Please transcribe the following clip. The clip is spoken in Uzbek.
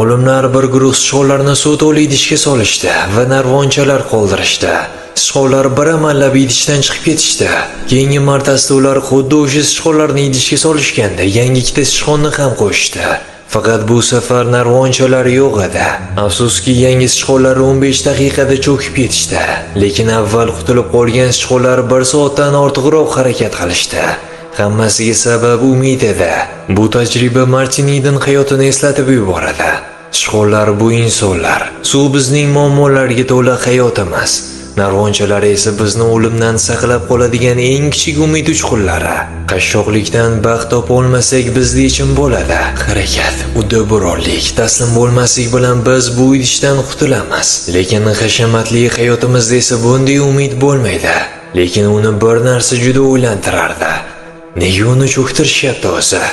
Olimlar bir guruh sichqonlarni suv to'la idishga solishdi va narvonchalar qoldirishdi. Sichqonlar bir amallab idishdan chiqib ketishdi. Keyingi martasida ular xuddi o'sha sichqonlarni idishga solishganda yangi ikkita sichqonni ham qo'shdi. Faqat bu safar narvonchalar yo'q edi. Afsuski, yangi sichqonlar 15 daqiqada cho'kib ketishdi. Lekin avval qutulib qolgan sichqonlar 1 soatdan ortiqroq harakat qilishdi. Hammasiga sabab umid edi. Bu tajriba Martin Eden hayotini eslatib yuboradi. Sichqonlar bu insonlar. Suv bizning muammolarga to'la hayot emas. Narvonchalar esa bizni o'limdan saqlab qoladigan eng kichik umid uchqunlari. Qashshoqlikdan baxt topa olmasak bizda yechim bo'ladi. Harakat, uddaburonlik, taslim bo'lmaslik bilan biz bu idishdan qutulamiz. Lekin hashamatli hayotimizda esa bunday umid bo'lmaydi. Lekin uni bir narsa juda o'ylantirardi. Nega uni cho'ktirishyapti o'zi?